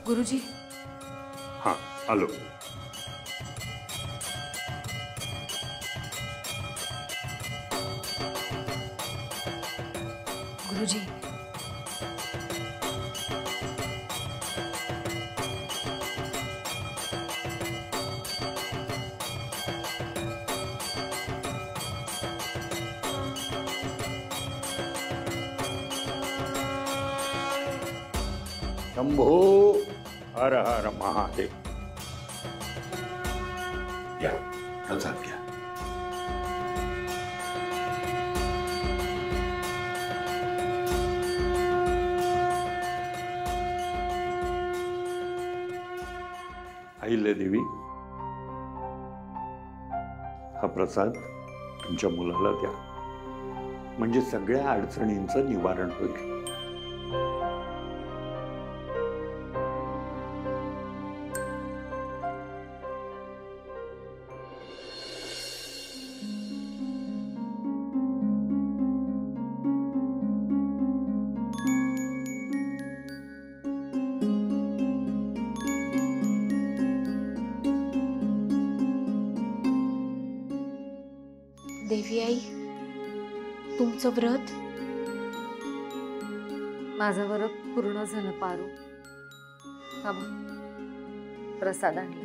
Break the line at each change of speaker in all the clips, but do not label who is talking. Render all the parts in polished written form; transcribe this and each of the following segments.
गुरुजी.
हाँ आलो.
गुरुजी.
शंभो हर हर महादेव. या प्रसाद घ्या. अहिल्या देवी, हा प्रसाद तुमच्या मुलाला द्या, म्हणजे सगळ्या अडचणींचं निवारण होईल.
देवी आई, तुमचं व्रत.
माझं व्रत पूर्ण झालं पारू. हा बघ, प्रसाद आणला.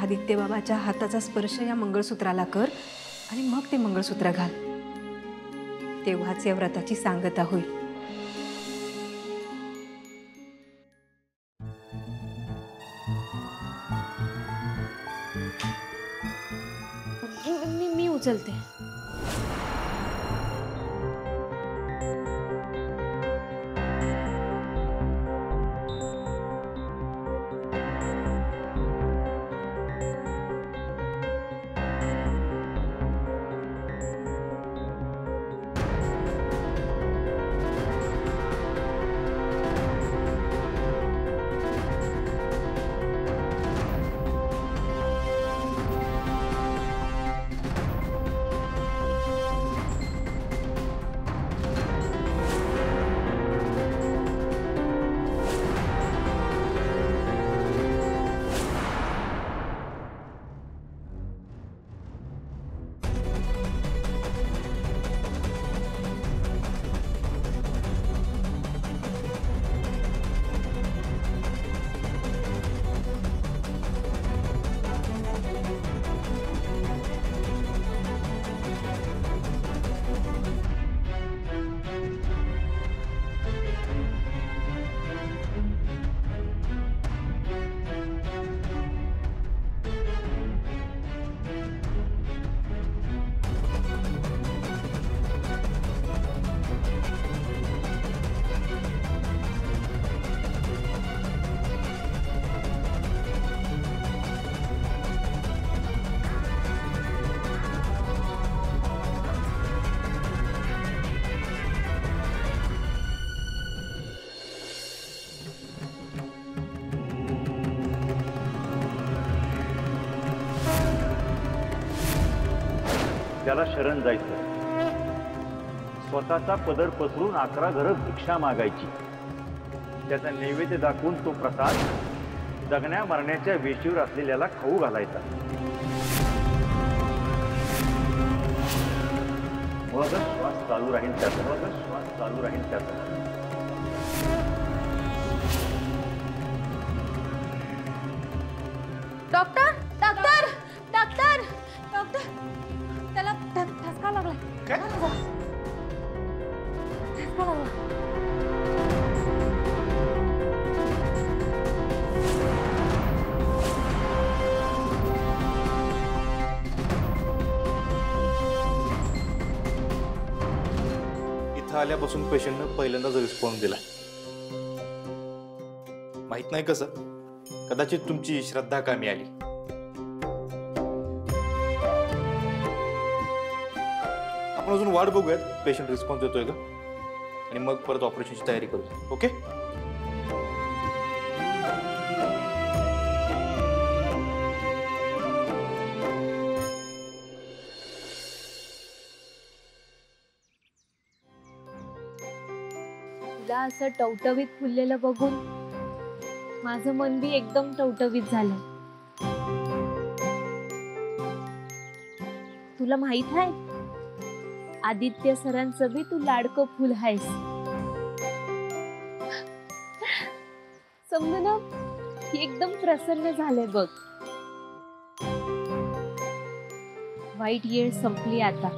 आदित्य बाबाच्या हाताचा स्पर्श या मंगळसूत्राला कर आणि मग ते मंगळसूत्र घाल. तेव्हाच या व्रताची सांगता होईल. मी उचलते.
त्याला शरण जायचं, स्वतःचा पदर पसरून 11 घरं भिक्षा मागायची, त्याचा नैवेद्य दाखवून तो प्रसाद जगण्या मरण्याच्या वेशीवर असलेल्याला खाऊ घालायचा. मगच श्वास चालू राहील त्याचा, मगच श्वास चालू राहील त्याचा.
डॉक्टर डॉक्टर डॉक्टर डॉक्टर, त्याला ठसका लागलाय.
काय?
ठसका लागला.
इथं आल्यापासून पेशंटनं पहिल्यांदाच रिस्पॉन्स दिला. माहित नाही कसं, कदाचित तुमची श्रद्धा कामी आली. आपण अजून वाट बघूयात पेशंट रिस्पॉन्स देतोय का, आणि मग परत ऑपरेशनची तयारी करू. ओके.
तुला असं टवटवीत फुललेलं बघून माझं मन बी एकदम टवटवीत झालं. तुला माहित आहे आदित्य सरांचं बी तू लाडकं फुल आहेस. समज ना एकदम प्रसन्न झालंय बघ. वाईट येळ संपली आता.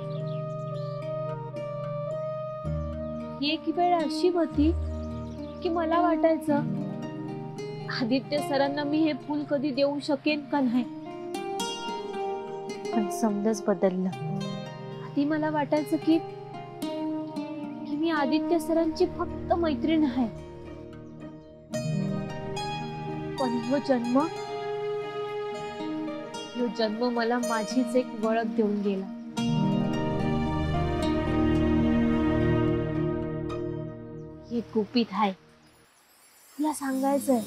एक वेळ अशी होती की मला वाटायचं आदित्य सरांना मी हे फूल कधी देऊ शकेन का नाही, पण समजच बदललं. आधी मला वाटायचं की मी आदित्य सरांची फक्त मैत्रीण आहे, पण ह्यो जन्म मला माझीच एक ओळख देऊन गेला. हे गुपित आहे, तुला सांगायचंय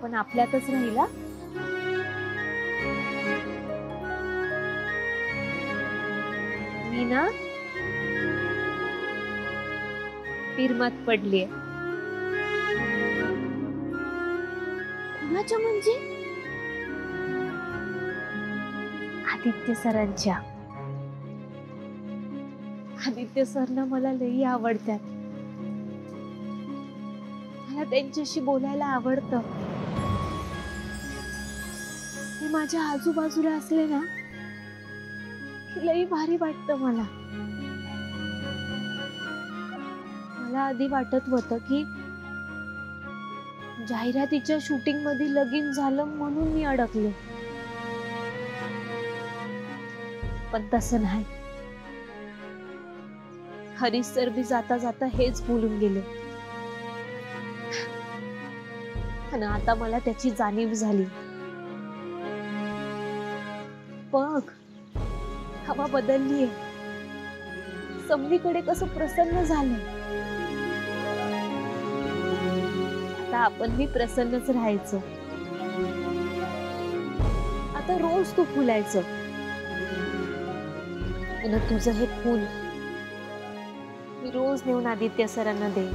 पण आपल्यातच राहिला. मी ना पिरमात पडलीये. कुणाच्या म्हणजे? आदित्य सरांच्या. आदित्य सरना मला लई आवडतात. मला त्यांच्याशी बोलायला आवडतं. ते माझ्या आजूबाजूला असले ना की लई भारी वाटतं मला. मला आधी वाटत होतं की जाहिरातीच्या शूटिंग मध्ये लगीन झालं म्हणून मी अडकले, पण तसं नाही. हरीश सर बी जाता जाता हेच बोलून गेले आणि आता मला त्याची जाणीव झाली. बघ हवा बदललीये, समधीकडे कसं प्रसन्न झालं. आता आपण बी प्रसन्नच राहायचं. आता रोज तू फुलायचं आणि तुझं हे फूल मी रोज नेऊन आदित्य सरांना दे.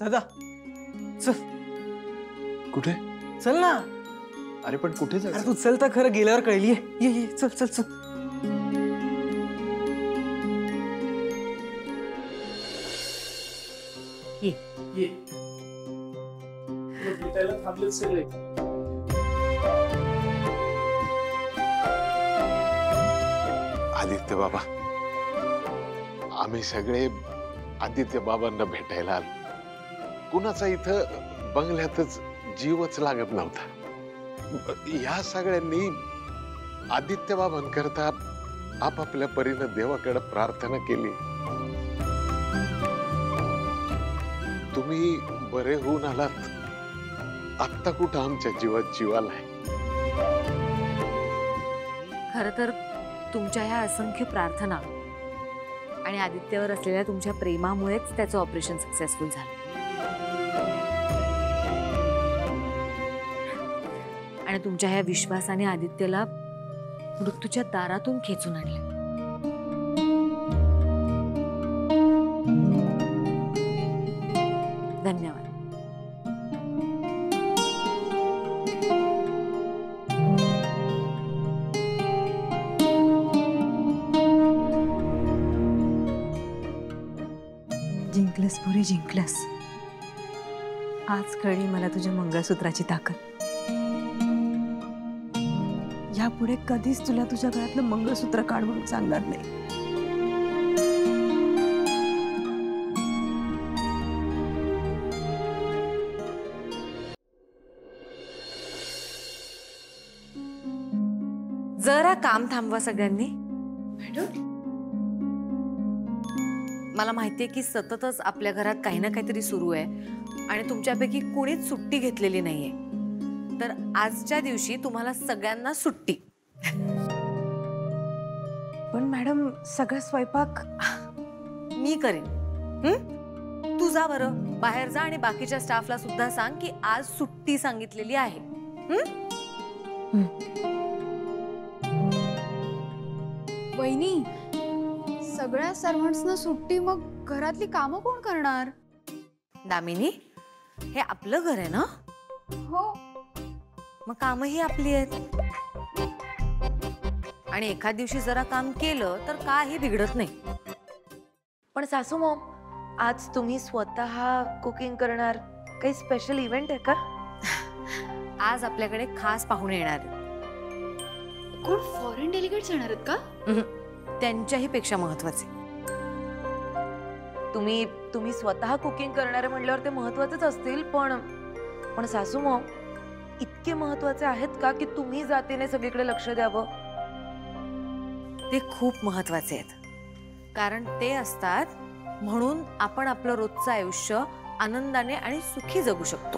दादा चल.
कुठे?
चल ना.
अरे पण कुठे
अरे
जायचं?
तू चल तर खरं, गेल्यावर कळली. ये ये चल चल चल. ये ये थांबले सगळे.
आदित्य बाबा, आम्ही सगळे आदित्य बाबांना भेटायला आलो. कुणाचा इथं बंगल्यातच जीवच लागत नव्हता. या सगळ्यांनी आदित्य बाबांकरता आपापल्या परीनं देवाकडे प्रार्थना केली. तुम्ही बरे होऊन आलात. आत्ता कुठं आमच्या जीवात जीव आलाय.
खरं तर तुमच्या ह्या असंख्य प्रार्थना आणि आदित्यवर असलेल्या तुमच्या प्रेमामुळेच त्याचं ऑपरेशन सक्सेसफुल झालं. आणि तुमच्या ह्या विश्वासाने आदित्यला मृत्यूच्या दारातून खेचून आणले. धन्यवाद.
जिंकलंस पुरी, जिंकलंस. आज कळली मला तुझ्या मंगळसूत्राची ताकद. यापुढे कधीच तुला तुझ्या गळ्यातलं मंगळसूत्र काढ म्हणून सांगणार नाही.
जरा काम थांबवा सगळ्यांनी. मला माहितीये की सततच आपल्या घरात काही ना काहीतरी सुरू आहे आणि तुमच्यापैकी कोणीच सुट्टी घेतलेली नाहीये. तर आजच्या दिवशी तुम्हाला सगळ्यांना सुट्टी.
पण मॅडम, सगळा स्वयंपाक
मी करेन. तू जा बरं, बाहेर जा आणि बाकीच्या स्टाफला सुद्धा सांग की आज सुट्टी सांगितलेली आहे.
वहिनी, सगळ्या सर्वंट्सना सुट्टी, मग घरातली कामं कोण करणार?
दामिनी, हे आपलं घर आहे ना?
हो.
मग कामही आपली आहेत आणि एखाद दिवशी जरा काम केलं तर काही बिघडत नाही.
पण सासू मॉम, आज तुम्ही स्वतः कुकिंग करणार? काही स्पेशल इव्हेंट आहे का?
आज आपल्याकडे खास पाहुणे येणार आहेत.
कोण? फॉरेन डेलिगेट्स येणार आहेत का?
त्यांच्याही पेक्षा महत्वाचे.
तुम्ही स्वतः कुकिंग करणारे म्हटल्यावर ते महत्वाचेच असतील, पण सासू मॉम, इतके महत्वाचे आहेत का की तुम्ही जातीने सगळीकडे लक्ष द्यावं?
ते खूप महत्वाचे आहेत, कारण ते असतात म्हणून आपण आपलं रोजचं आयुष्य आनंदाने आणि सुखी जगू शकतो.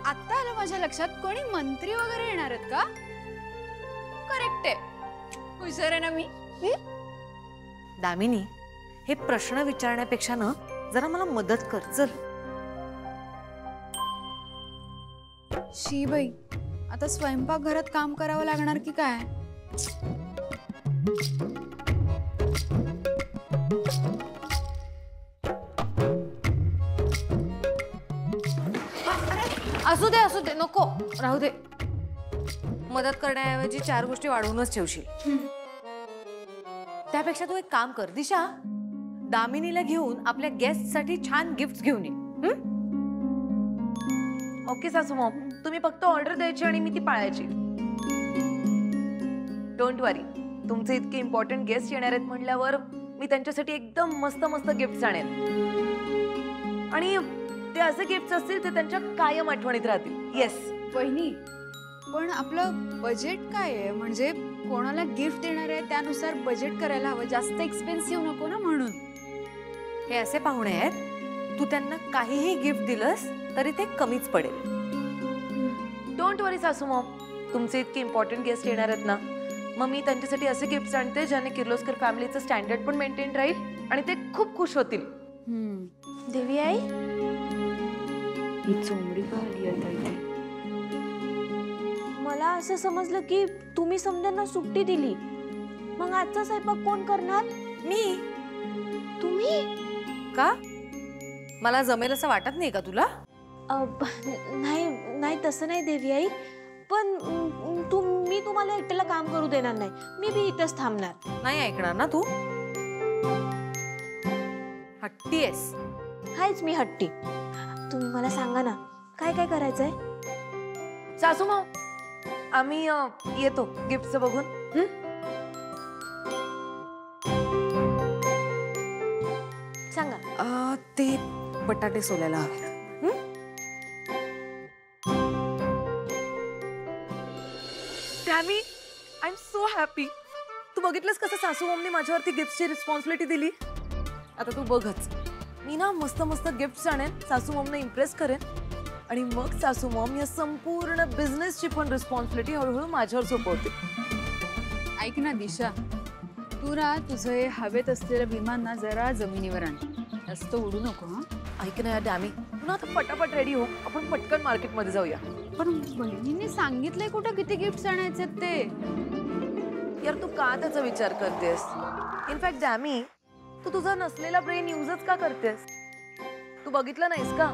आता आलं माझ्या लक्षात, कोणी मंत्री वगैरे येणार आहेत का? करेक्ट आहे, हुशार आहे ना मी.
दामिनी, हे प्रश्न विचारण्यापेक्षा ना जरा मला मदत कर. चल.
शी बाई, आता स्वयंपाकघरात काम करावं लागणार की काय?
असू दे, नको राहू दे. मदत करण्याऐवजी 4 गोष्टी वाढवूनच ठेवशील. त्यापेक्षा तू एक काम कर, दिशा, दामिनीला घेऊन आपल्या गेस्ट साठी छान गिफ्ट घेऊन ये.
ओके सासू मॉम, तुम्ही फक्त ऑर्डर द्यायची आणि मी ती पाळायची. डोंट वरी, तुमचे इतके इम्पॉर्टंट गेस्ट येणार आहेत म्हटल्यावर मी त्यांच्यासाठी एकदम मस्त मस्त गिफ्ट आणेन. आणि ते असे गिफ्ट असतील ते त्यांच्या कायम आठवणीत राहतील. येस.
वहिनी, पण आपलं बजेट काय आहे? म्हणजे कोणाला गिफ्ट देणार आहे त्यानुसार बजेट करायला हवं. जास्त एक्सपेन्सिव्ह नको ना म्हणून.
हे असे पाहुणे आहेत, तू त्यांना काहीही गिफ्ट दिलंस तरी ते कमीच पडेल.
डोंट वरी सासू मॉम, तुमचे इतके इम्पॉर्टंट गेस्ट येणार आहेत ना, मग मी त्यांच्यासाठी असे गिफ्ट आणते ज्याने किर्लोस्कर फॅमिलीचं स्टँडर्ड पण मेंटेन राहील आणि ते खूप खुश होतील.
देवी आई, ही चोंबडी का आली आता इथे? मला असं समजलं की तुम्ही समजांना सुट्टी दिली, मग आजचा स्वयंपाक कोण करणार?
मी.
तुम्ही?
का? मला जमेल असं वाटत नाही का तुला?
नाही तसं नाही देवी आई, पण मी तुम्हाला एकट्याला काम करू देणार नाही. मी बी इथंच थांबणार.
नाही ऐकणार ना तू? हट्टी आहेस.
हायच मी हट्टी. तुम्ही मला सांगा ना, काय काय करायचंय?
सासू मॉम, आम्ही येतो गिफ्टचं बघून.
सांगा.
ते बटाटे सोलायला हवे.
डॅमी, आय एम सो हॅपी. तू बघितलंस कसं सासू मॉमने माझ्यावरती गिफ्टची रिस्पॉन्सिबिलिटी दिली? आता तू बघच, मी ना मस्त मस्त गिफ्ट आणेन, सासू मॉमने इम्प्रेस करेन आणि मग सासू मॉम या संपूर्ण बिझनेसची पण रिस्पॉन्सिबिलिटी हळूहळू माझ्यावर सोपवते.
ऐक ना दिशा, तू ना तुझं हे हवेत असलेलं विमान ना जरा जमिनीवर आण. जास्त उडू नको. हा,
ऐक ना डॅमी, तू ना आता पटापट रेडी हो, आपण पटकन मार्केटमध्ये जाऊया.
पण बहिणीने सांगितलंय कुठं किती गिफ्ट आणायचे ते.
यार तू का त्याचा विचार करतेस? इनफॅक्ट डॅमी, तू तुझा नसलेला ब्रेन युजच का करतेस? तू बघितलं नाहीस का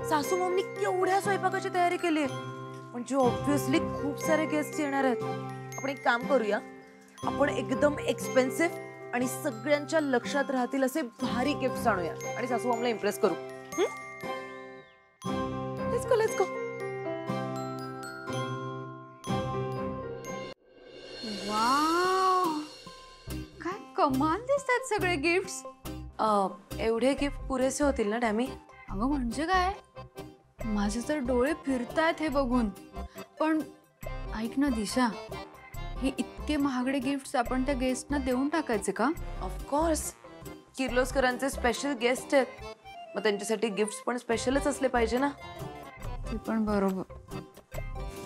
सासू मम्मी केवढ्या स्वयंपाकाची तयारी केली? म्हणजे ऑब्व्हियसली खूप सारे गेस्ट येणार आहेत. आपण एक काम करूया, आपण एकदम एक्सपेन्सिव्ह आणि सगळ्यांच्या लक्षात राहतील असे भारी गिफ्ट्स आणूया आणि सासू मम्मीला इम्प्रेस करू. Let's go, let's go.
Wow, काय कमाल दिसतात सगळे गिफ्ट्स.
एवढे गिफ्ट पुरेसे होतील ना डॅमी?
अगं म्हणजे काय, माझे तर डोळे फिरतायत हे बघून. पण ऐक ना दिशा, हे इतके महागडे गिफ्ट्स आपण त्या गेस्टना देऊन टाकायचे का?
ऑफकोर्स, किर्लोस्करांचे स्पेशल गेस्ट आहेत, मग त्यांच्यासाठी गिफ्ट्स पण स्पेशलच असले पाहिजे ना.
ते पण बरोबर.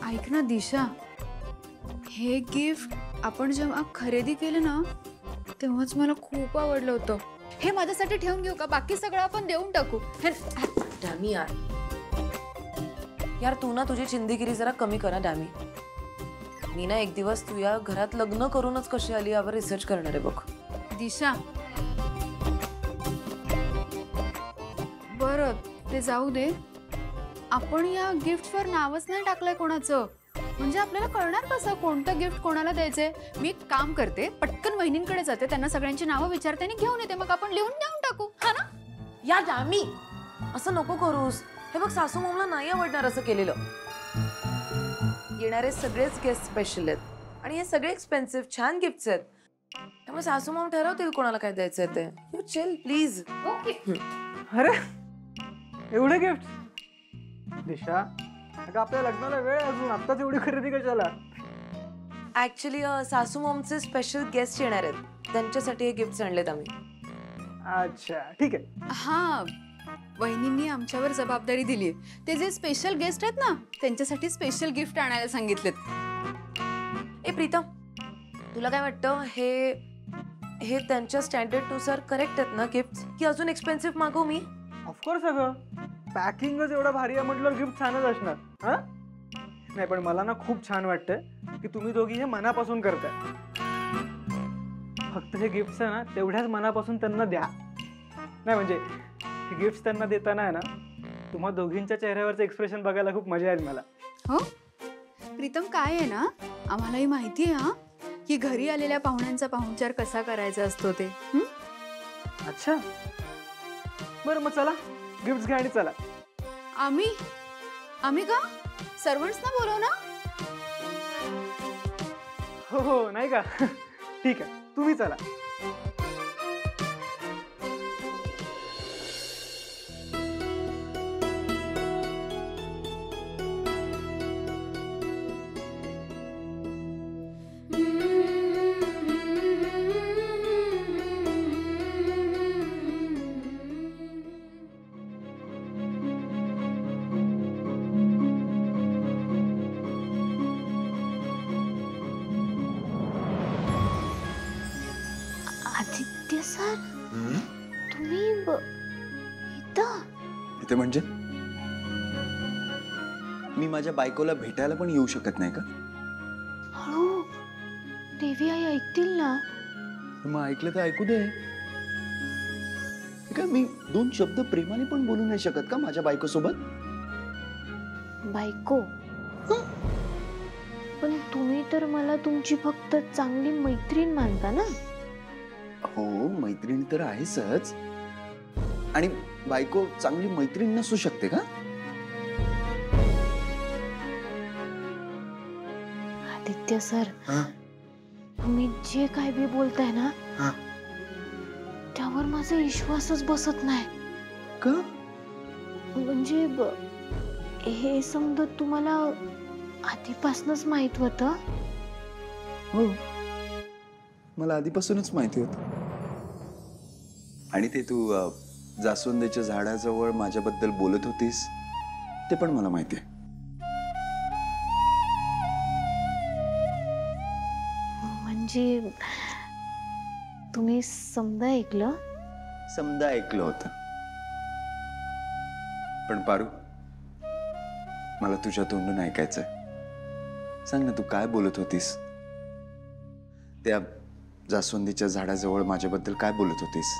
ऐक ना दिशा, हे गिफ्ट आपण जेव्हा खरेदी केलं ना तेव्हाच मला खूप आवडलं होतं. हे माझ्यासाठी ठेवून घेऊ का? बाकी सगळं आपण देऊन टाकू.
डॅमी यार तू ना तुझी चिंदीगिरी जरा कमी करा डॅमी. मी ना एक दिवस तू या घरात लग्न करूनच कशी आली यावर रिसर्च करणार आहे बघ.
दिशा, बरं ते जाऊ दे. आपण या गिफ्टवर नावच नाही टाकलंय कोणाचं, म्हणजे आपल्याला कळणार कसं कोणतं गिफ्ट कोणाला द्यायचंय? मी एक काम करते, पटकन वहिनींकडे जाते, त्यांना सगळ्यांची नावं विचारते आणि घेऊन येते, मग आपण लिहून देऊन टाकू. हा ना?
या डॅमी, असं नको करूस. हे बघ सासू मम्मीला नाही आवडणार असं केलेलं. येणारे सगळेच गेस्ट स्पेशल आहेत आणि हे सगळे एक्सपेन्सिव्ह छान गिफ्ट्स आहेत, त्यामुळे सासू मॉम ठरवतील कोणाला काय द्यायचंय ते. You chill please.
ओके.
अरे एवढे गिफ्ट दिशा, अगं आपल्या लग्नाला वेळ अजून, आत्ताच एवढी खरेदी कशाला?
ऍक्च्युली सासू मॉमचे स्पेशल गेस्ट येणार आहेत, त्यांच्यासाठी हे गिफ्ट्स आणलेत आम्ही.
अच्छा ठीक आहे.
हा, वहिनींनी आमच्यावर जबाबदारी दिली. ते जे स्पेशल गेस्ट आहेत ना त्यांच्यासाठी स्पेशल गिफ्ट आणायला सांगितलेत.
ए प्रीतम, तुला काय वाटतं, हे त्यांच्या स्टँडर्डनुसार करेक्ट आहेत ना गिफ्ट, की अजून एक्सपेन्सिव्ह मागवू मी?
ऑफकोर्स, अगं पॅकिंगच एवढं भारी आहे म्हटलं गिफ्ट छानच असणार. हा नाही, पण मला ना खूप छान वाटतंय की तुम्ही दोघी हे मनापासून करताय. फक्त हे गिफ्ट्स आहे ना तेवढ्याच मनापासून त्यांना द्या. नाही म्हणजे हे गिफ्ट्स त्यांना देताना आहे ना तुम्हा दोघींच्या चेहऱ्यावरचं एक्सप्रेशन बघायला खूप मजा येईल मला.
हो प्रीतम, काय आहे ना, आम्हालाही माहिती आहे हा की घरी आलेल्या पाहुण्यांचा पाहुणचार कसा करायचा असतो ते.
अच्छा बरं, मग चला गिफ्ट्स घ्या आणि चला.
आम्ही का सर्वंट्सना बोलव ना?
हो हो, नाही का? ठीक आहे, तुम्ही चला.
आदित्य सर, तुम्ही इथं?
इथे म्हणजे मी माझ्या बायकोला भेटायला पण येऊ शकत नाही का?
हळू, देवी आई ऐकतील ना.
मग ऐकलं तर ऐकू दे. काय मी दोन शब्द प्रेमाने पण बोलू नाही शकत का माझ्या बायको सोबत?
बायको? पण तुम्ही तर मला तुमची फक्त चांगली मैत्रीण मानता ना.
हो, मैत्रीण तर आहेसच, आणि बायको चांगली मैत्रीण नसू शकते का?
आदित्य सर, तुम्ही जे काय बी बोलताय ना त्यावर माझा विश्वासच बसत नाही.
का?
म्हणजे हे समजा तुम्हाला आधीपासूनच माहित होतं?
हो, मला आधीपासूनच माहिती होतं. आणि ते तू जास्वंदीच्या झाडाजवळ माझ्याबद्दल बोलत होतीस ते पण मला माहिती आहे.
म्हणजे तुम्ही समजा ऐकलं?
समजा ऐकलं होतं. पण पारू, मला तुझ्या तोंडून ऐकायचंय. सांग ना, तू काय बोलत होतीस? त्या जास्वंदीच्या झाडाजवळ माझ्याबद्दल काय बोलत होतीस?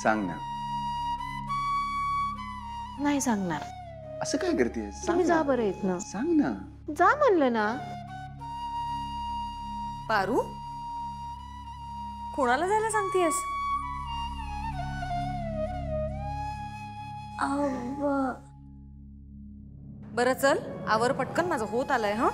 सांग ना.
नाही सांगणार.
असं काय करतेस?
तुम्ही जा बरं इथनं.
सांग ना.
जा म्हणलं ना.
पारू, कोणाला जायला सांगतेस? बरं चल, आवर पटकन, माझं होत आलंय. हा